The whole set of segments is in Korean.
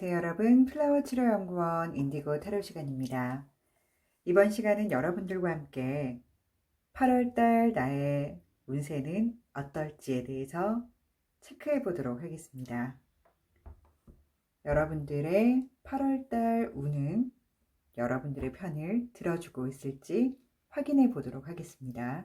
안녕하세요 여러분. 플라워 치료 연구원 인디고 타로 시간입니다. 이번 시간은 여러분들과 함께 8월달 나의 운세는 어떨지에 대해서 체크해 보도록 하겠습니다. 여러분들의 8월달 운은 여러분들의 편을 들어주고 있을지 확인해 보도록 하겠습니다.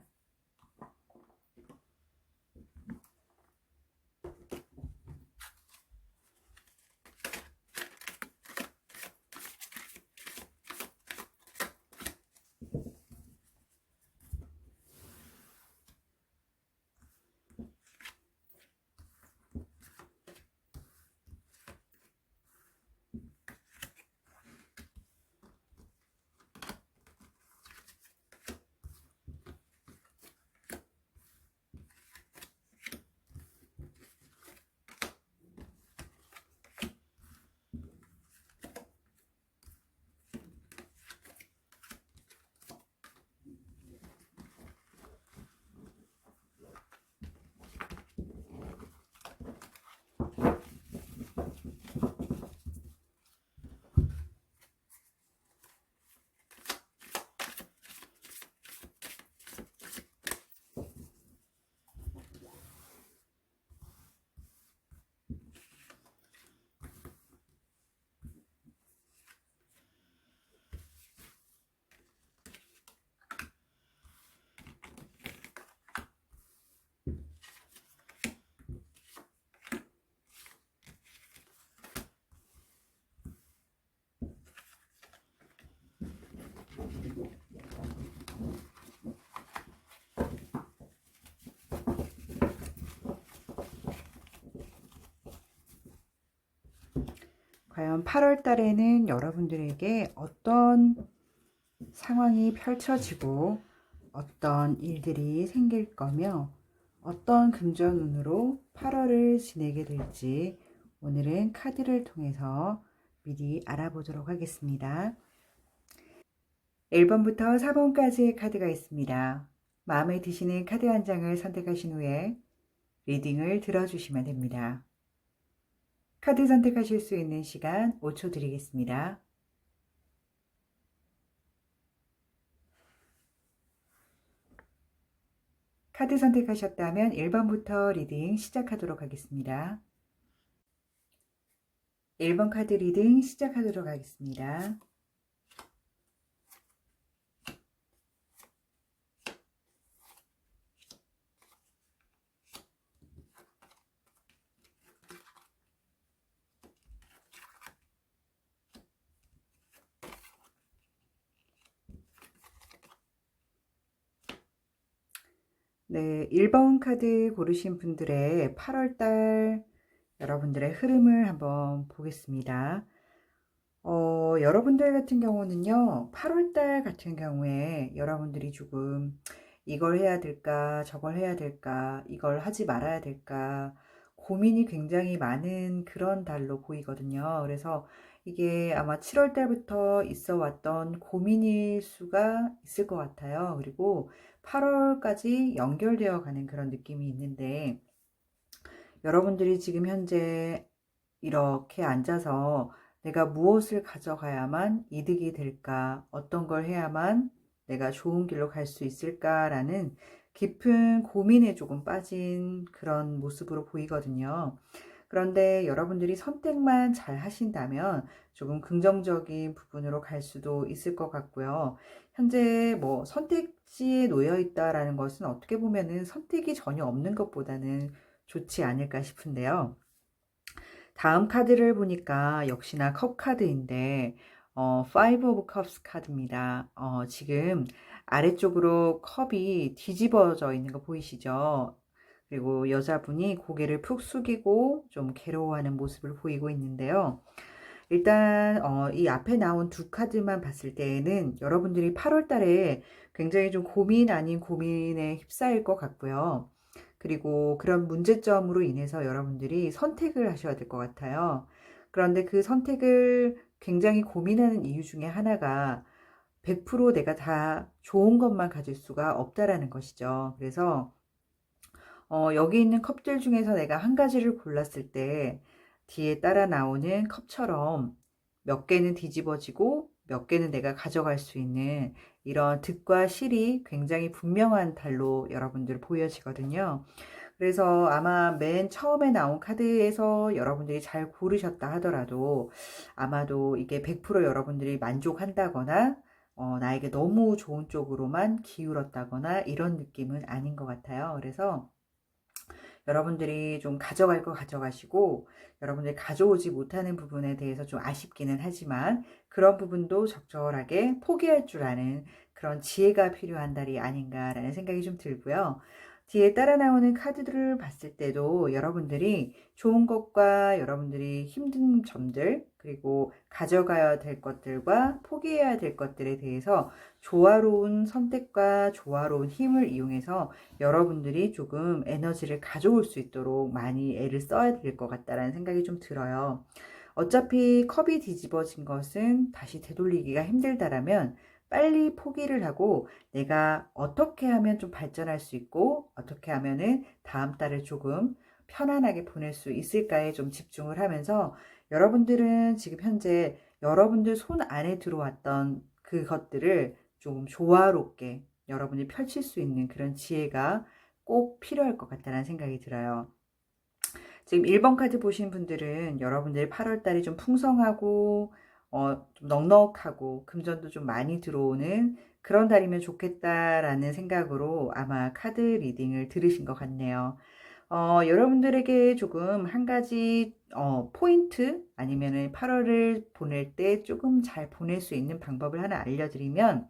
과연 8월 달에는 여러분들에게 어떤 상황이 펼쳐지고 어떤 일들이 생길 거며 어떤 금전운으로 8월을 지내게 될지 오늘은 카드를 통해서 미리 알아보도록 하겠습니다. 1번부터 4번까지의 카드가 있습니다. 마음에 드시는 카드 한 장을 선택하신 후에 리딩을 들어주시면 됩니다. 카드 선택하실 수 있는 시간 5초 드리겠습니다. 카드 선택하셨다면 1번부터 리딩 시작하도록 하겠습니다. 1번 카드 리딩 시작하도록 하겠습니다. 네, 1번 카드 고르신 분들의 8월달 여러분들의 흐름을 한번 보겠습니다. 여러분들 같은 경우는요, 8월달 같은 경우에 여러분들이 조금 이걸 해야 될까, 저걸 해야 될까, 이걸 하지 말아야 될까, 고민이 굉장히 많은 그런 달로 보이거든요. 그래서 이게 아마 7월 달부터 있어 왔던 고민일 수가 있을 것 같아요. 그리고 8월까지 연결되어 가는 그런 느낌이 있는데, 여러분들이 지금 현재 이렇게 앉아서 내가 무엇을 가져가야만 이득이 될까? 어떤 걸 해야만 내가 좋은 길로 갈 수 있을까라는 깊은 고민에 조금 빠진 그런 모습으로 보이거든요. 그런데 여러분들이 선택만 잘 하신다면 조금 긍정적인 부분으로 갈 수도 있을 것 같고요. 현재 뭐 선택지에 놓여 있다라는 것은 어떻게 보면은 선택이 전혀 없는 것보다는 좋지 않을까 싶은데요. 다음 카드를 보니까 역시나 컵 카드인데 Five of Cups 카드입니다. 지금 아래쪽으로 컵이 뒤집어져 있는 거 보이시죠? 그리고 여자분이 고개를 푹 숙이고 좀 괴로워하는 모습을 보이고 있는데요. 일단 이 앞에 나온 두 카드만 봤을 때에는 여러분들이 8월 달에 굉장히 좀 고민 아닌 고민에 휩싸일 것 같고요. 그리고 그런 문제점으로 인해서 여러분들이 선택을 하셔야 될 것 같아요. 그런데 그 선택을 굉장히 고민하는 이유 중에 하나가 100% 내가 다 좋은 것만 가질 수가 없다라는 것이죠. 그래서 여기 있는 컵들 중에서 내가 한 가지를 골랐을 때 뒤에 따라 나오는 컵처럼 몇 개는 뒤집어지고 몇 개는 내가 가져갈 수 있는 이런 득과 실이 굉장히 분명한 달로 여러분들 보여지거든요. 그래서 아마 맨 처음에 나온 카드에서 여러분들이 잘 고르셨다 하더라도 아마도 이게 100% 여러분들이 만족한다거나 나에게 너무 좋은 쪽으로만 기울었다거나 이런 느낌은 아닌 것 같아요. 그래서 여러분들이 좀 가져갈 거 가져가시고 여러분들이 가져오지 못하는 부분에 대해서 좀 아쉽기는 하지만 그런 부분도 적절하게 포기할 줄 아는 그런 지혜가 필요한 달이 아닌가라는 생각이 좀 들고요. 뒤에 따라 나오는 카드들을 봤을 때도 여러분들이 좋은 것과 여러분들이 힘든 점들 그리고 가져가야 될 것들과 포기해야 될 것들에 대해서 조화로운 선택과 조화로운 힘을 이용해서 여러분들이 조금 에너지를 가져올 수 있도록 많이 애를 써야 될 것 같다라는 생각이 좀 들어요. 어차피 컵이 뒤집어진 것은 다시 되돌리기가 힘들다라면 빨리 포기를 하고 내가 어떻게 하면 좀 발전할 수 있고 어떻게 하면은 다음 달을 조금 편안하게 보낼 수 있을까에 좀 집중을 하면서 여러분들은 지금 현재 여러분들 손 안에 들어왔던 그것들을 좀 조화롭게 여러분이 펼칠 수 있는 그런 지혜가 꼭 필요할 것 같다는 생각이 들어요. 지금 1번 카드 보신 분들은 여러분들이 8월 달이 좀 풍성하고 좀 넉넉하고 금전도 좀 많이 들어오는 그런 달이면 좋겠다라는 생각으로 아마 카드 리딩을 들으신 것 같네요. 여러분들에게 조금 한 가지 포인트 아니면은 8월을 보낼 때 조금 잘 보낼 수 있는 방법을 하나 알려드리면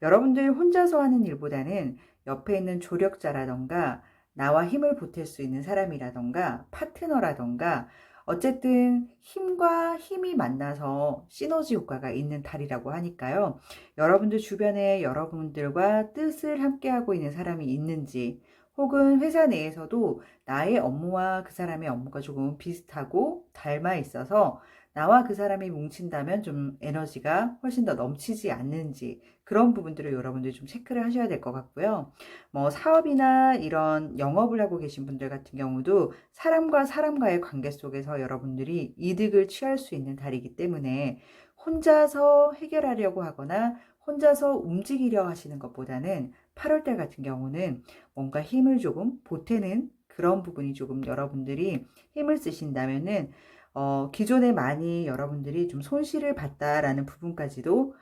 여러분들 혼자서 하는 일보다는 옆에 있는 조력자라던가 나와 힘을 보탤 수 있는 사람이라던가 파트너라던가 어쨌든 힘과 힘이 만나서 시너지 효과가 있는 달이라고 하니까요. 여러분들 주변에 여러분들과 뜻을 함께하고 있는 사람이 있는지 혹은 회사 내에서도 나의 업무와 그 사람의 업무가 조금 비슷하고 닮아 있어서 나와 그 사람이 뭉친다면 좀 에너지가 훨씬 더 넘치지 않는지 그런 부분들을 여러분들이 좀 체크를 하셔야 될 것 같고요. 뭐 사업이나 이런 영업을 하고 계신 분들 같은 경우도 사람과 사람과의 관계 속에서 여러분들이 이득을 취할 수 있는 달이기 때문에 혼자서 해결하려고 하거나 혼자서 움직이려 하시는 것보다는 8월달 같은 경우는 뭔가 힘을 조금 보태는 그런 부분이 조금 여러분들이 힘을 쓰신다면은 기존에 많이 여러분들이 좀 손실을 봤다라는 부분까지도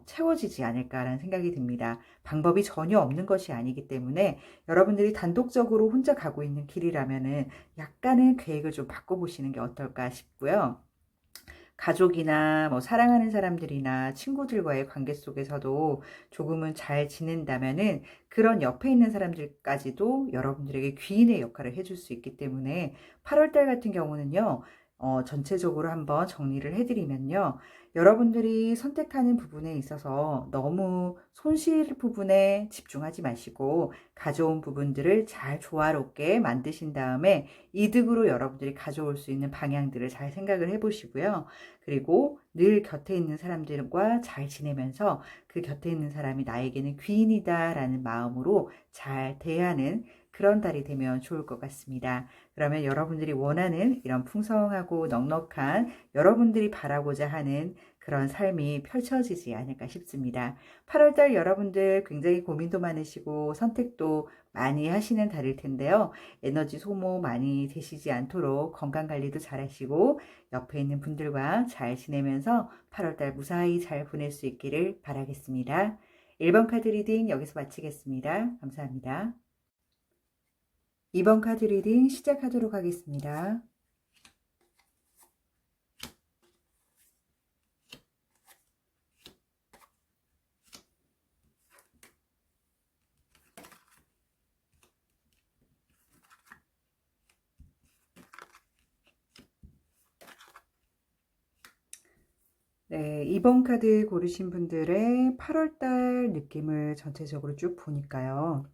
채워지지 않을까라는 생각이 듭니다. 방법이 전혀 없는 것이 아니기 때문에 여러분들이 단독적으로 혼자 가고 있는 길이라면은 약간은 계획을 좀 바꿔보시는 게 어떨까 싶고요. 가족이나 뭐 사랑하는 사람들이나 친구들과의 관계 속에서도 조금은 잘 지낸다면은 그런 옆에 있는 사람들까지도 여러분들에게 귀인의 역할을 해줄 수 있기 때문에 8월달 같은 경우는요. 전체적으로 한번 정리를 해드리면요. 여러분들이 선택하는 부분에 있어서 너무 손실 부분에 집중하지 마시고 가져온 부분들을 잘 조화롭게 만드신 다음에 이득으로 여러분들이 가져올 수 있는 방향들을 잘 생각을 해보시고요. 그리고 늘 곁에 있는 사람들과 잘 지내면서 그 곁에 있는 사람이 나에게는 귀인이다라는 마음으로 잘 대하는 그런 달이 되면 좋을 것 같습니다. 그러면 여러분들이 원하는 이런 풍성하고 넉넉한 여러분들이 바라고자 하는 그런 삶이 펼쳐지지 않을까 싶습니다. 8월달 여러분들 굉장히 고민도 많으시고 선택도 많이 하시는 달일 텐데요. 에너지 소모 많이 되시지 않도록 건강관리도 잘 하시고 옆에 있는 분들과 잘 지내면서 8월달 무사히 잘 보낼 수 있기를 바라겠습니다. 1번 카드 리딩 여기서 마치겠습니다. 감사합니다. 2번 카드 리딩 시작하도록 하겠습니다. 네, 2번 카드 고르신 분들의 8월달 느낌을 전체적으로 쭉 보니까요.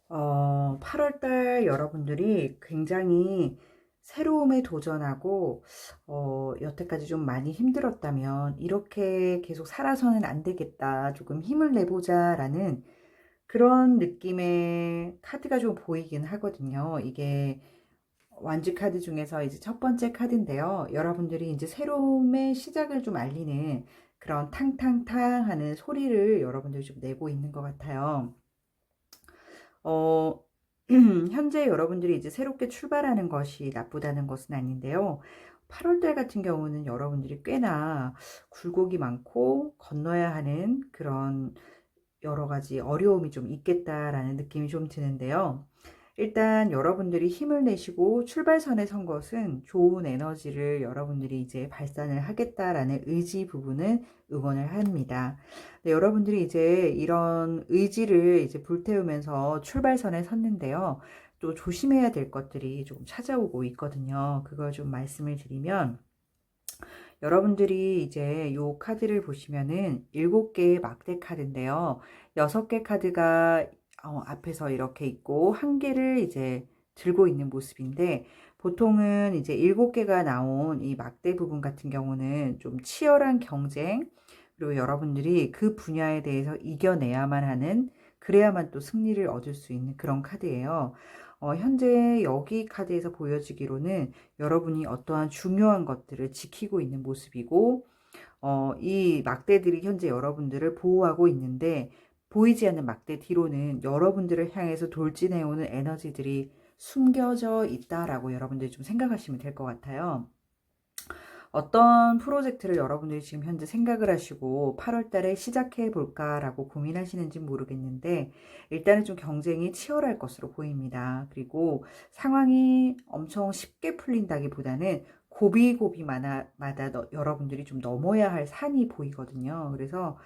8월달 여러분들이 굉장히 새로움에 도전하고 여태까지 좀 많이 힘들었다면 이렇게 계속 살아서는 안 되겠다. 조금 힘을 내보자 라는 그런 느낌의 카드가 좀 보이긴 하거든요. 이게 완주 카드 중에서 이제 첫 번째 카드인데요. 여러분들이 이제 새로움의 시작을 좀 알리는 그런 탕탕탕 하는 소리를 여러분들이 좀 내고 있는 것 같아요. 현재 여러분들이 이제 새롭게 출발하는 것이 나쁘다는 것은 아닌데요. 8월달 같은 경우는 여러분들이 꽤나 굴곡이 많고 건너야 하는 그런 여러 가지 어려움이 좀 있겠다라는 느낌이 좀 드는데요. 일단 여러분들이 힘을 내시고 출발선에 선 것은 좋은 에너지를 여러분들이 이제 발산을 하겠다라는 의지 부분은 응원을 합니다. 네, 여러분들이 이제 이런 의지를 이제 불태우면서 출발선에 섰는데요. 또 조심해야 될 것들이 조금 찾아오고 있거든요. 그걸 좀 말씀을 드리면, 여러분들이 이제 요 카드를 보시면은 7개의 막대 카드인데요. 6개 카드가 앞에서 이렇게 있고 1개를 이제 들고 있는 모습인데, 보통은 이제 7개가 나온 이 막대 부분 같은 경우는 좀 치열한 경쟁, 그리고 여러분들이 그 분야에 대해서 이겨내야만 하는, 그래야만 또 승리를 얻을 수 있는 그런 카드예요. 현재 여기 카드에서 보여지기로는 여러분이 어떠한 중요한 것들을 지키고 있는 모습이고, 이 막대들이 현재 여러분들을 보호하고 있는데, 보이지 않는 막대 뒤로는 여러분들을 향해서 돌진해오는 에너지들이 숨겨져 있다라고 여러분들이 좀 생각하시면 될 것 같아요. 어떤 프로젝트를 여러분들이 지금 현재 생각을 하시고 8월 달에 시작해 볼까라고 고민하시는지 모르겠는데, 일단은 좀 경쟁이 치열할 것으로 보입니다. 그리고 상황이 엄청 쉽게 풀린다기보다는 고비고비마다 여러분들이 좀 넘어야 할 산이 보이거든요. 그래서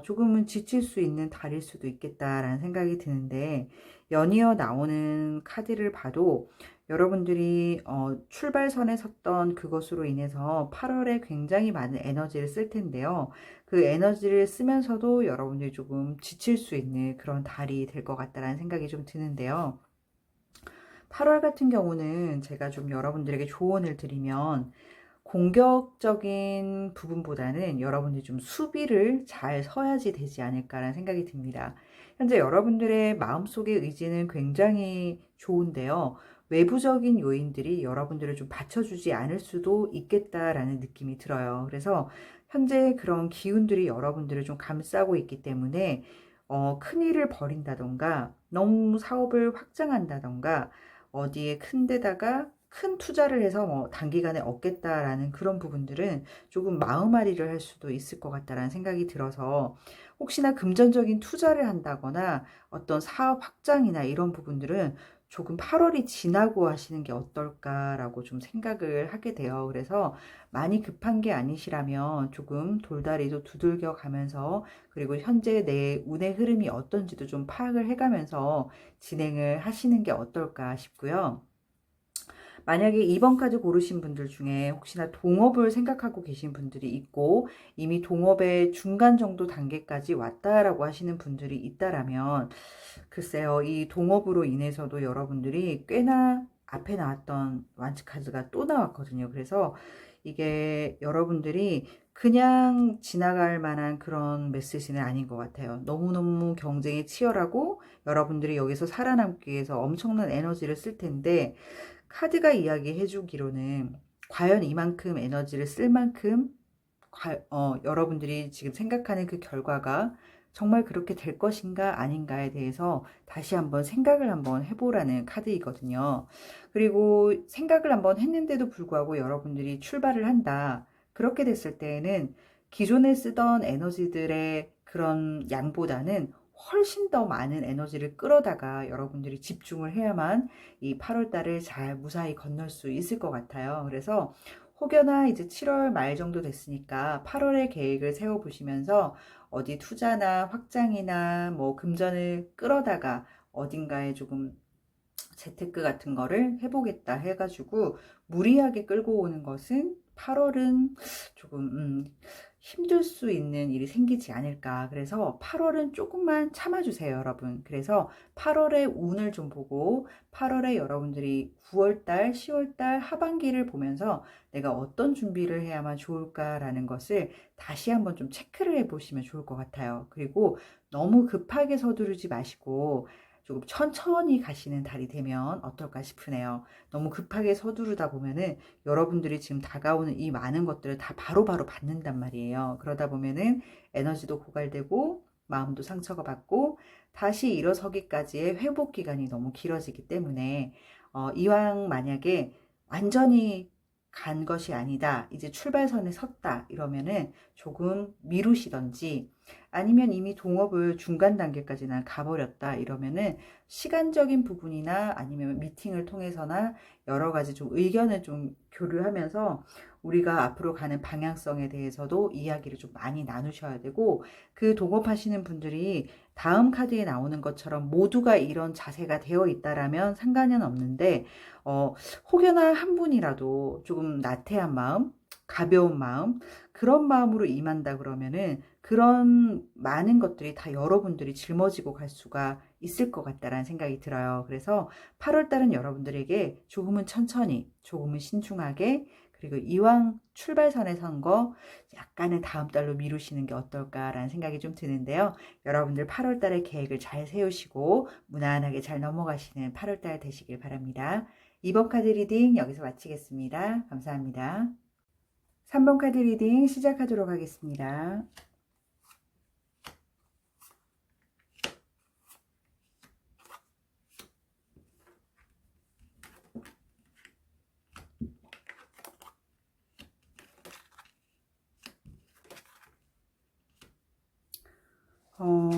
조금은 지칠 수 있는 달일 수도 있겠다라는 생각이 드는데, 연이어 나오는 카드를 봐도 여러분들이 출발선에 섰던 그것으로 인해서 8월에 굉장히 많은 에너지를 쓸 텐데요. 그 에너지를 쓰면서도 여러분들이 조금 지칠 수 있는 그런 달이 될 것 같다라는 생각이 좀 드는데요. 8월 같은 경우는 제가 좀 여러분들에게 조언을 드리면, 공격적인 부분보다는 여러분들이 좀 수비를 잘 서야지 되지 않을까라는 생각이 듭니다. 현재 여러분들의 마음속의 의지는 굉장히 좋은데요. 외부적인 요인들이 여러분들을 좀 받쳐주지 않을 수도 있겠다라는 느낌이 들어요. 그래서 현재 그런 기운들이 여러분들을 좀 감싸고 있기 때문에 큰 일을 벌인다던가 너무 사업을 확장한다던가 어디에 큰 데다가 큰 투자를 해서 뭐 단기간에 얻겠다라는 그런 부분들은 조금 마음앓이를 할 수도 있을 것 같다라는 생각이 들어서, 혹시나 금전적인 투자를 한다거나 어떤 사업 확장이나 이런 부분들은 조금 8월이 지나고 하시는 게 어떨까라고 좀 생각을 하게 돼요. 그래서 많이 급한 게 아니시라면 조금 돌다리도 두들겨 가면서, 그리고 현재 내 운의 흐름이 어떤지도 좀 파악을 해가면서 진행을 하시는 게 어떨까 싶고요. 만약에 2번 카드 고르신 분들 중에 혹시나 동업을 생각하고 계신 분들이 있고 이미 동업의 중간 정도 단계까지 왔다라고 하시는 분들이 있다라면, 글쎄요, 이 동업으로 인해서도 여러분들이 꽤나 앞에 나왔던 완치 카드가 또 나왔거든요. 그래서 이게 여러분들이 그냥 지나갈 만한 그런 메시지는 아닌 것 같아요. 너무너무 경쟁이 치열하고 여러분들이 여기서 살아남기 위해서 엄청난 에너지를 쓸 텐데, 카드가 이야기해 주기로는 과연 이만큼 에너지를 쓸 만큼 여러분들이 지금 생각하는 그 결과가 정말 그렇게 될 것인가 아닌가에 대해서 다시 한번 생각을 한번 해보라는 카드이거든요. 그리고 생각을 한번 했는데도 불구하고 여러분들이 출발을 한다. 그렇게 됐을 때에는 기존에 쓰던 에너지들의 그런 양보다는 훨씬 더 많은 에너지를 끌어다가 여러분들이 집중을 해야만 이 8월 달을 잘 무사히 건널 수 있을 것 같아요. 그래서 혹여나 이제 7월 말 정도 됐으니까 8월에 계획을 세워보시면서 어디 투자나 확장이나 뭐 금전을 끌어다가 어딘가에 조금 재테크 같은 거를 해보겠다 해가지고 무리하게 끌고 오는 것은 8월은 조금 힘들 수 있는 일이 생기지 않을까. 그래서 8월은 조금만 참아주세요, 여러분. 그래서 8월의 운을 좀 보고 8월에 여러분들이 9월달, 10월달 하반기를 보면서 내가 어떤 준비를 해야만 좋을까라는 것을 다시 한번 좀 체크를 해보시면 좋을 것 같아요. 그리고 너무 급하게 서두르지 마시고 조금 천천히 가시는 달이 되면 어떨까 싶으네요. 너무 급하게 서두르다 보면은 여러분들이 지금 다가오는 이 많은 것들을 다 바로바로 받는단 말이에요. 그러다 보면은 에너지도 고갈되고 마음도 상처가 받고 다시 일어서기까지의 회복 기간이 너무 길어지기 때문에 이왕 만약에 완전히 간 것이 아니다, 이제 출발선에 섰다 이러면은 조금 미루시던지, 아니면 이미 동업을 중간 단계까지나 가버렸다 이러면은 시간적인 부분이나 아니면 미팅을 통해서나 여러 가지 좀 의견을 좀 교류하면서 우리가 앞으로 가는 방향성에 대해서도 이야기를 좀 많이 나누셔야 되고, 그 동업하시는 분들이 다음 카드에 나오는 것처럼 모두가 이런 자세가 되어 있다라면 상관은 없는데, 혹여나 한 분이라도 조금 나태한 마음, 가벼운 마음, 그런 마음으로 임한다 그러면은 그런 많은 것들이 다 여러분들이 짊어지고 갈 수가 있을 것 같다라는 생각이 들어요. 그래서 8월 달은 여러분들에게 조금은 천천히, 조금은 신중하게, 그리고 이왕 출발선에 선 거 약간은 다음 달로 미루시는 게 어떨까라는 생각이 좀 드는데요. 여러분들 8월 달에 계획을 잘 세우시고 무난하게 잘 넘어가시는 8월 달 되시길 바랍니다. 2번 카드 리딩 여기서 마치겠습니다. 감사합니다. 3번 카드 리딩 시작하도록 하겠습니다.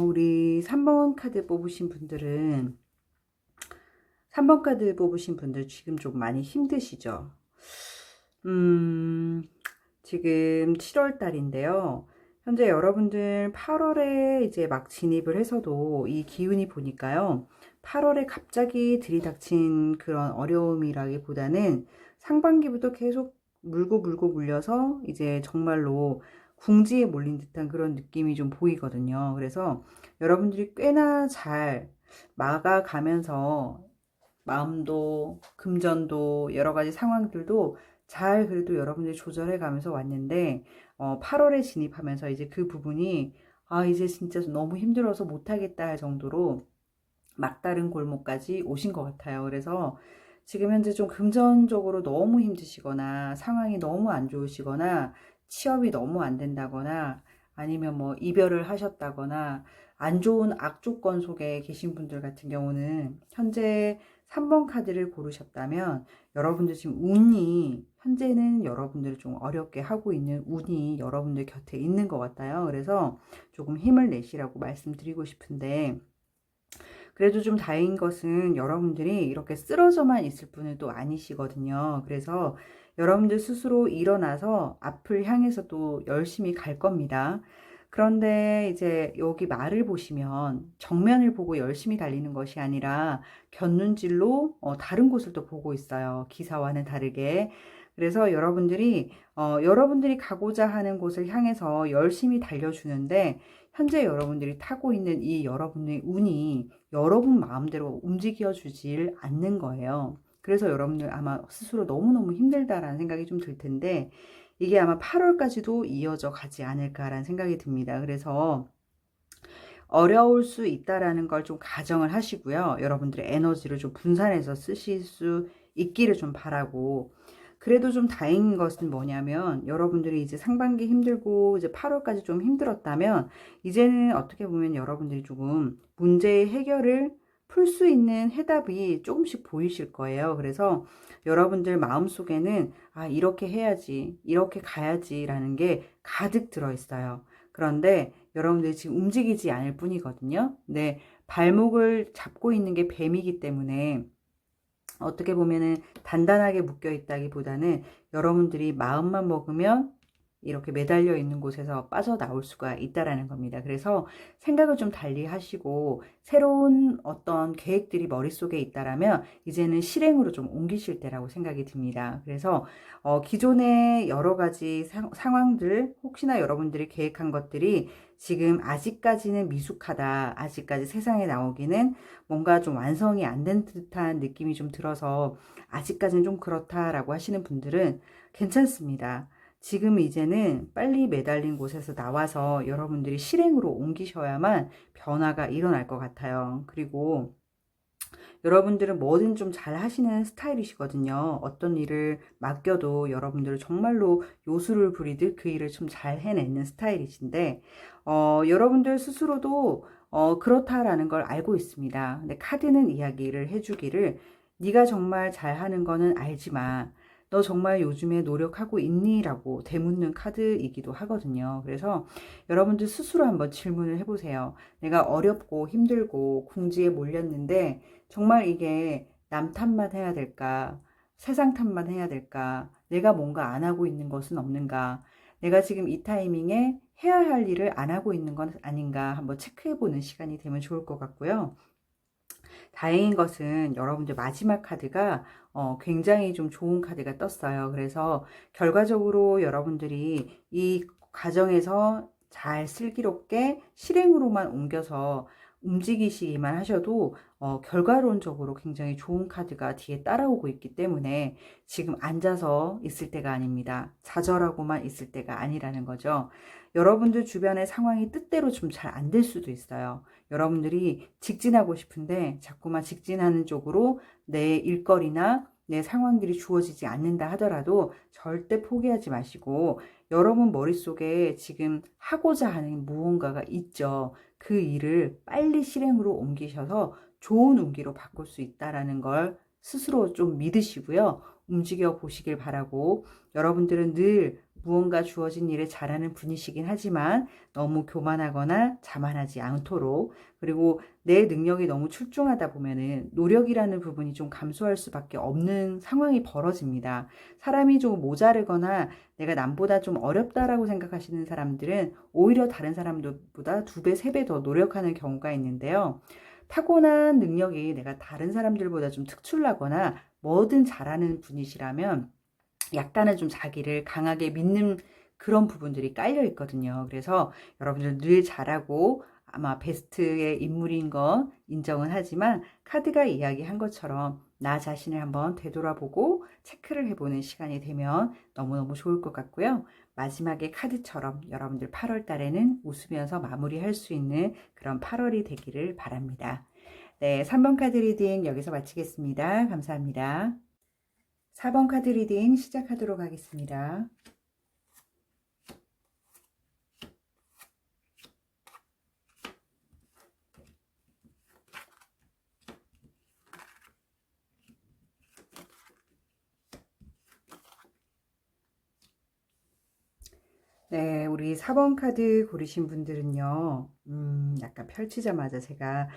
우리 3번 카드 뽑으신 분들은 3번 카드 뽑으신 분들 지금 좀 많이 힘드시죠? 지금 7월 달인데요. 현재 여러분들 8월에 이제 막 진입을 해서도 이 기운이 보니까요. 8월에 갑자기 들이닥친 그런 어려움이라기보다는 상반기부터 계속 물고 물려서 이제 정말로 궁지에 몰린 듯한 그런 느낌이 좀 보이거든요. 그래서 여러분들이 꽤나 잘 막아가면서 마음도 금전도 여러 가지 상황들도 잘 그래도 여러분들이 조절해 가면서 왔는데 8월에 진입하면서 이제 그 부분이 이제 진짜 너무 힘들어서 못하겠다 할 정도로 막다른 골목까지 오신 것 같아요. 그래서 지금 현재 좀 금전적으로 너무 힘드시거나 상황이 너무 안 좋으시거나 취업이 너무 안 된다거나 아니면 뭐 이별을 하셨다거나 안 좋은 악조건 속에 계신 분들 같은 경우는 현재 3번 카드를 고르셨다면 여러분들 지금 운이 현재는 여러분들을 좀 어렵게 하고 있는 운이 여러분들 곁에 있는 것 같아요. 그래서 조금 힘을 내시라고 말씀드리고 싶은데, 그래도 좀 다행인 것은 여러분들이 이렇게 쓰러져만 있을 분은 또 아니시거든요. 그래서 여러분들 스스로 일어나서 앞을 향해서 또 열심히 갈 겁니다. 그런데 이제 여기 말을 보시면 정면을 보고 열심히 달리는 것이 아니라 곁눈질로 다른 곳을 또 보고 있어요. 기사와는 다르게. 그래서 여러분들이 가고자 하는 곳을 향해서 열심히 달려주는데, 현재 여러분들이 타고 있는 이 여러분의 운이 여러분 마음대로 움직여 주질 않는 거예요. 그래서 여러분들 아마 스스로 너무너무 힘들다라는 생각이 좀 들 텐데, 이게 아마 8월까지도 이어져 가지 않을까라는 생각이 듭니다. 그래서 어려울 수 있다라는 걸 좀 가정을 하시고요. 여러분들의 에너지를 좀 분산해서 쓰실 수 있기를 좀 바라고, 그래도 좀 다행인 것은 뭐냐면 여러분들이 이제 상반기 힘들고 이제 8월까지 좀 힘들었다면 이제는 어떻게 보면 여러분들이 조금 문제의 해결을 풀 수 있는 해답이 조금씩 보이실 거예요. 그래서 여러분들 마음속에는 이렇게 해야지, 이렇게 가야지라는 게 가득 들어 있어요. 그런데 여러분들이 지금 움직이지 않을 뿐이거든요. 네, 발목을 잡고 있는 게 뱀이기 때문에 어떻게 보면은 단단하게 묶여 있다기보다는 여러분들이 마음만 먹으면 이렇게 매달려 있는 곳에서 빠져나올 수가 있다라는 겁니다. 그래서 생각을 좀 달리 하시고 새로운 어떤 계획들이 머릿속에 있다라면 이제는 실행으로 좀 옮기실 때라고 생각이 듭니다. 그래서 기존의 여러 가지 상황들, 혹시나 여러분들이 계획한 것들이 지금 아직까지는 미숙하다, 아직까지 세상에 나오기는 뭔가 좀 완성이 안 된 듯한 느낌이 좀 들어서 아직까지는 좀 그렇다라고 하시는 분들은 괜찮습니다. 지금 이제는 빨리 매달린 곳에서 나와서 여러분들이 실행으로 옮기셔야만 변화가 일어날 것 같아요. 그리고 여러분들은 뭐든 좀 잘 하시는 스타일이시거든요. 어떤 일을 맡겨도 여러분들은 정말로 요술을 부리듯 그 일을 좀 잘 해내는 스타일이신데, 여러분들 스스로도 그렇다라는 걸 알고 있습니다. 근데 카드는 이야기를 해주기를, 네가 정말 잘하는 거는 알지만 너 정말 요즘에 노력하고 있니? 라고 되묻는 카드이기도 하거든요. 그래서 여러분들 스스로 한번 질문을 해보세요. 내가 어렵고 힘들고 궁지에 몰렸는데 정말 이게 남 탓만 해야 될까? 세상 탓만 해야 될까? 내가 뭔가 안 하고 있는 것은 없는가? 내가 지금 이 타이밍에 해야 할 일을 안 하고 있는 건 아닌가? 한번 체크해보는 시간이 되면 좋을 것 같고요. 다행인 것은 여러분들 마지막 카드가 굉장히 좀 좋은 카드가 떴어요. 그래서 결과적으로 여러분들이 이 과정에서 잘 슬기롭게 실행으로만 옮겨서 움직이시기만 하셔도 결과론적으로 굉장히 좋은 카드가 뒤에 따라오고 있기 때문에 지금 앉아서 있을 때가 아닙니다. 좌절하고만 있을 때가 아니라는 거죠. 여러분들 주변의 상황이 뜻대로 좀 잘 안 될 수도 있어요. 여러분들이 직진하고 싶은데 자꾸만 직진하는 쪽으로 내 일거리나 내 상황들이 주어지지 않는다 하더라도 절대 포기하지 마시고, 여러분 머릿속에 지금 하고자 하는 무언가가 있죠. 그 일을 빨리 실행으로 옮기셔서 좋은 운기로 바꿀 수 있다라는 걸 스스로 좀 믿으시고요. 움직여 보시길 바라고, 여러분들은 늘 무언가 주어진 일을 잘하는 분이시긴 하지만 너무 교만하거나 자만하지 않도록, 그리고 내 능력이 너무 출중하다 보면은 노력이라는 부분이 좀 감소할 수밖에 없는 상황이 벌어집니다. 사람이 좀 모자르거나 내가 남보다 좀 어렵다라고 생각하시는 사람들은 오히려 다른 사람들보다 2배, 3배 더 노력하는 경우가 있는데요. 타고난 능력이 내가 다른 사람들보다 좀 특출나거나 뭐든 잘하는 분이시라면 약간은 좀 자기를 강하게 믿는 그런 부분들이 깔려 있거든요. 그래서 여러분들 늘 잘하고 아마 베스트의 인물인 건 인정은 하지만, 카드가 이야기한 것처럼 나 자신을 한번 되돌아보고 체크를 해보는 시간이 되면 너무너무 좋을 것 같고요. 마지막에 카드처럼 여러분들 8월 달에는 웃으면서 마무리할 수 있는 그런 8월이 되기를 바랍니다. 네, 3번 카드 리딩 여기서 마치겠습니다. 감사합니다. 4번 카드 리딩 시작하도록 하겠습니다. 네, 우리 4번 카드 고르신 분들은요, 약간 펼치자마자 제가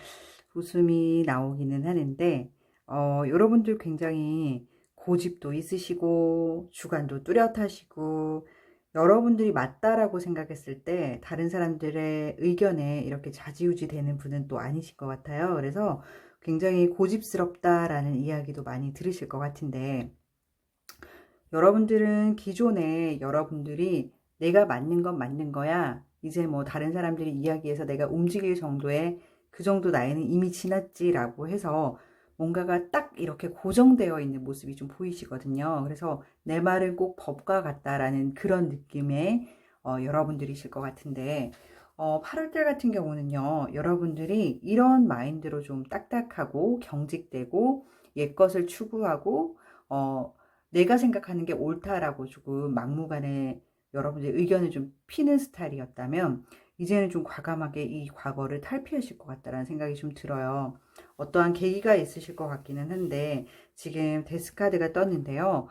웃음이 나오기는 하는데, 여러분들 굉장히 고집도 있으시고, 주관도 뚜렷하시고, 여러분들이 맞다라고 생각했을 때, 다른 사람들의 의견에 이렇게 좌지우지 되는 분은 또 아니실 것 같아요. 그래서 굉장히 고집스럽다라는 이야기도 많이 들으실 것 같은데, 여러분들은 기존에 여러분들이 내가 맞는 건 맞는 거야, 이제 뭐 다른 사람들이 이야기해서 내가 움직일 정도의 그 정도 나이는 이미 지났지라고 해서 뭔가가 딱 이렇게 고정되어 있는 모습이 좀 보이시거든요. 그래서 내 말은 꼭 법과 같다라는 그런 느낌의 여러분들이실 것 같은데, 8월달 같은 경우는요, 여러분들이 이런 마인드로 좀 딱딱하고 경직되고 옛것을 추구하고 내가 생각하는 게 옳다라고 조금 막무가내 여러분들의 의견을 좀 피는 스타일이었다면, 이제는 좀 과감하게 이 과거를 탈피하실 것 같다라는 생각이 좀 들어요. 어떠한 계기가 있으실 것 같기는 한데, 지금 데스카드가 떴는데요.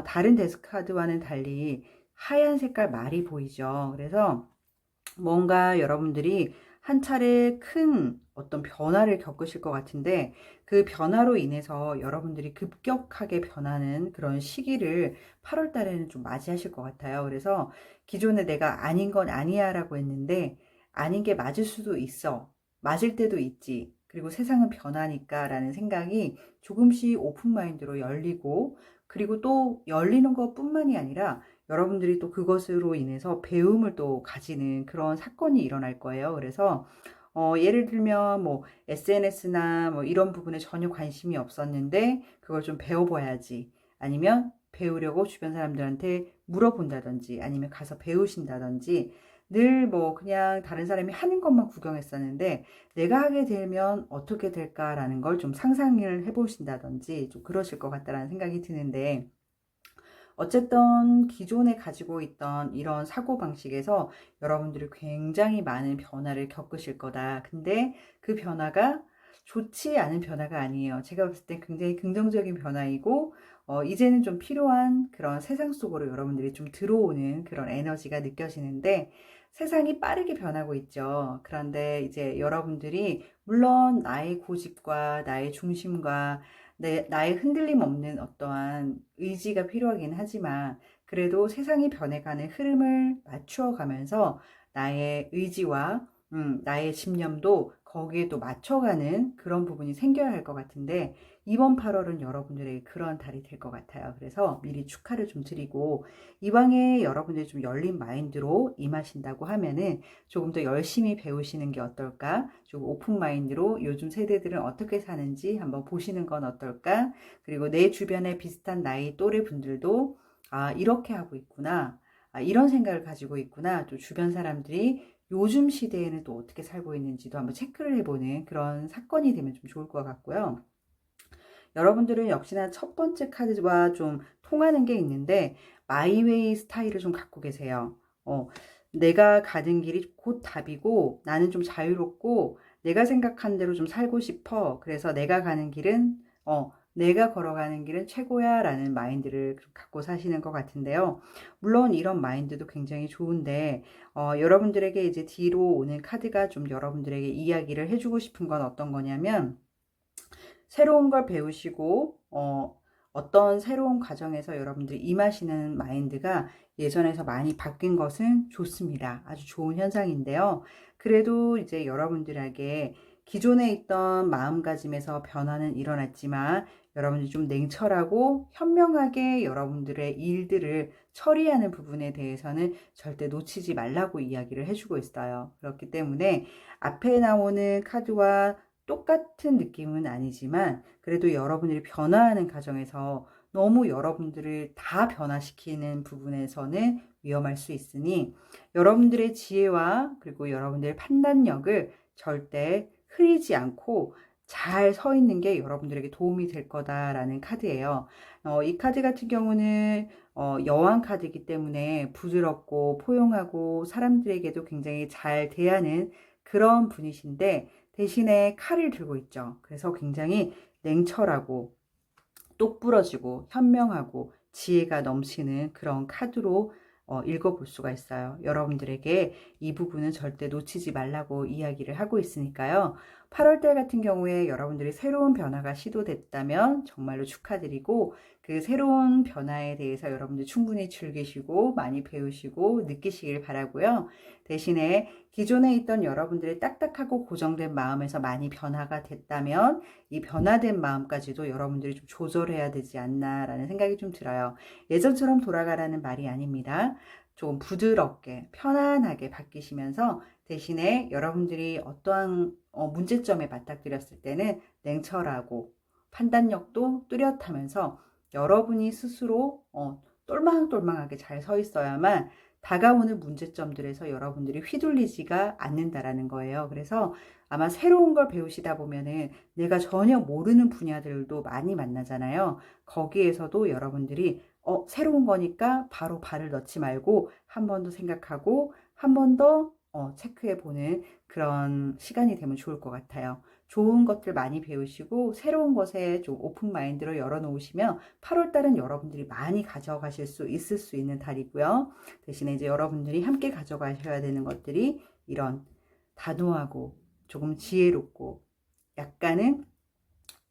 다른 데스카드와는 달리 하얀 색깔 말이 보이죠. 그래서 뭔가 여러분들이 한 차례 큰 어떤 변화를 겪으실 것 같은데, 그 변화로 인해서 여러분들이 급격하게 변하는 그런 시기를 8월 달에는 좀 맞이하실 것 같아요. 그래서 기존에 내가 아닌 건 아니야 라고 했는데, 아닌 게 맞을 수도 있어. 맞을 때도 있지. 그리고 세상은 변하니까 라는 생각이 조금씩 오픈마인드로 열리고, 그리고 또 열리는 것 뿐만이 아니라 여러분들이 또 그것으로 인해서 배움을 또 가지는 그런 사건이 일어날 거예요. 그래서 예를 들면 뭐 SNS나 뭐 이런 부분에 전혀 관심이 없었는데 그걸 좀 배워봐야지, 아니면 배우려고 주변 사람들한테 물어본다든지 아니면 가서 배우신다든지, 늘 뭐 그냥 다른 사람이 하는 것만 구경했었는데 내가 하게 되면 어떻게 될까라는 걸 좀 상상을 해보신다든지 좀 그러실 것 같다라는 생각이 드는데, 어쨌든 기존에 가지고 있던 이런 사고방식에서 여러분들이 굉장히 많은 변화를 겪으실 거다. 근데 그 변화가 좋지 않은 변화가 아니에요. 제가 봤을 때 굉장히 긍정적인 변화이고, 이제는 좀 필요한 그런 세상 속으로 여러분들이 좀 들어오는 그런 에너지가 느껴지는데, 세상이 빠르게 변하고 있죠. 그런데 이제 여러분들이 물론 나의 고집과 나의 중심과 나의 흔들림 없는 어떠한 의지가 필요하긴 하지만, 그래도 세상이 변해가는 흐름을 맞추어 가면서 나의 의지와 나의 집념도 거기에 또 맞춰가는 그런 부분이 생겨야 할 것 같은데, 이번 8월은 여러분들에게 그런 달이 될 것 같아요. 그래서 미리 축하를 좀 드리고, 이왕에 여러분들이 좀 열린 마인드로 임하신다고 하면은 조금 더 열심히 배우시는 게 어떨까? 좀 오픈 마인드로 요즘 세대들은 어떻게 사는지 한번 보시는 건 어떨까? 그리고 내 주변에 비슷한 나이 또래 분들도 아, 이렇게 하고 있구나. 아, 이런 생각을 가지고 있구나. 또 주변 사람들이 요즘 시대에는 또 어떻게 살고 있는지도 한번 체크를 해보는 그런 사건이 되면 좀 좋을 것 같고요. 여러분들은 역시나 첫 번째 카드와 좀 통하는 게 있는데, 마이웨이 스타일을 좀 갖고 계세요. 내가 가는 길이 곧 답이고, 나는 좀 자유롭고, 내가 생각한 대로 좀 살고 싶어. 그래서 내가 가는 길은, 내가 걸어가는 길은 최고야 라는 마인드를 갖고 사시는 것 같은데요. 물론 이런 마인드도 굉장히 좋은데, 여러분들에게 이제 뒤로 오는 카드가 좀 여러분들에게 이야기를 해주고 싶은 건 어떤 거냐면, 새로운 걸 배우시고 어떤 새로운 과정에서 여러분들이 임하시는 마인드가 예전에서 많이 바뀐 것은 좋습니다. 아주 좋은 현상인데요. 그래도 이제 여러분들에게 기존에 있던 마음가짐에서 변화는 일어났지만, 여러분들이 좀 냉철하고 현명하게 여러분들의 일들을 처리하는 부분에 대해서는 절대 놓치지 말라고 이야기를 해주고 있어요. 그렇기 때문에 앞에 나오는 카드와 똑같은 느낌은 아니지만, 그래도 여러분들이 변화하는 과정에서 너무 여러분들을 다 변화시키는 부분에서는 위험할 수 있으니, 여러분들의 지혜와 그리고 여러분들의 판단력을 절대 흐리지 않고 잘 서 있는 게 여러분들에게 도움이 될 거다라는 카드예요. 이 카드 같은 경우는 여왕 카드이기 때문에 부드럽고 포용하고 사람들에게도 굉장히 잘 대하는 그런 분이신데, 대신에 칼을 들고 있죠. 그래서 굉장히 냉철하고 똑부러지고 현명하고 지혜가 넘치는 그런 카드로 읽어볼 수가 있어요. 여러분들에게 이 부분은 절대 놓치지 말라고 이야기를 하고 있으니까요. 8월달 같은 경우에 여러분들이 새로운 변화가 시도됐다면 정말로 축하드리고, 그 새로운 변화에 대해서 여러분들 충분히 즐기시고 많이 배우시고 느끼시길 바라고요. 대신에 기존에 있던 여러분들의 딱딱하고 고정된 마음에서 많이 변화가 됐다면, 이 변화된 마음까지도 여러분들이 좀 조절해야 되지 않나라는 생각이 좀 들어요. 예전처럼 돌아가라는 말이 아닙니다. 좀 부드럽게 편안하게 바뀌시면서, 대신에 여러분들이 어떠한 문제점에 맞닥뜨렸을 때는 냉철하고 판단력도 뚜렷하면서 여러분이 스스로 똘망똘망하게 잘 서 있어야만 다가오는 문제점들에서 여러분들이 휘둘리지가 않는다라는 거예요. 그래서 아마 새로운 걸 배우시다 보면은 내가 전혀 모르는 분야들도 많이 만나잖아요. 거기에서도 여러분들이 새로운 거니까 바로 발을 넣지 말고 한 번 더 생각하고 한 번 더 체크해 보는 그런 시간이 되면 좋을 것 같아요. 좋은 것들 많이 배우시고 새로운 것에 좀 오픈 마인드로 열어놓으시면 8월 달은 여러분들이 많이 가져가실 수 있을 수 있는 달이고요. 대신에 이제 여러분들이 함께 가져가셔야 되는 것들이 이런 단호하고 조금 지혜롭고 약간은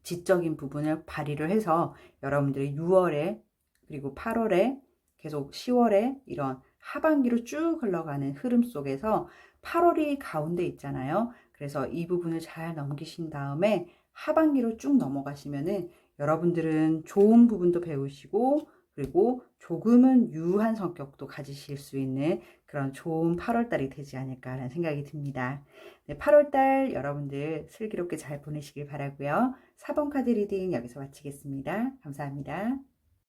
지적인 부분을 발휘를 해서 여러분들이 6월에 그리고 8월에 계속 10월에 이런 하반기로 쭉 흘러가는 흐름 속에서 8월이 가운데 있잖아요. 그래서 이 부분을 잘 넘기신 다음에 하반기로 쭉 넘어가시면은 여러분들은 좋은 부분도 배우시고, 그리고 조금은 유한 성격도 가지실 수 있는 그런 좋은 8월달이 되지 않을까라는 생각이 듭니다. 네, 8월달 여러분들 슬기롭게 잘 보내시길 바라고요. 4번 카드 리딩 여기서 마치겠습니다. 감사합니다.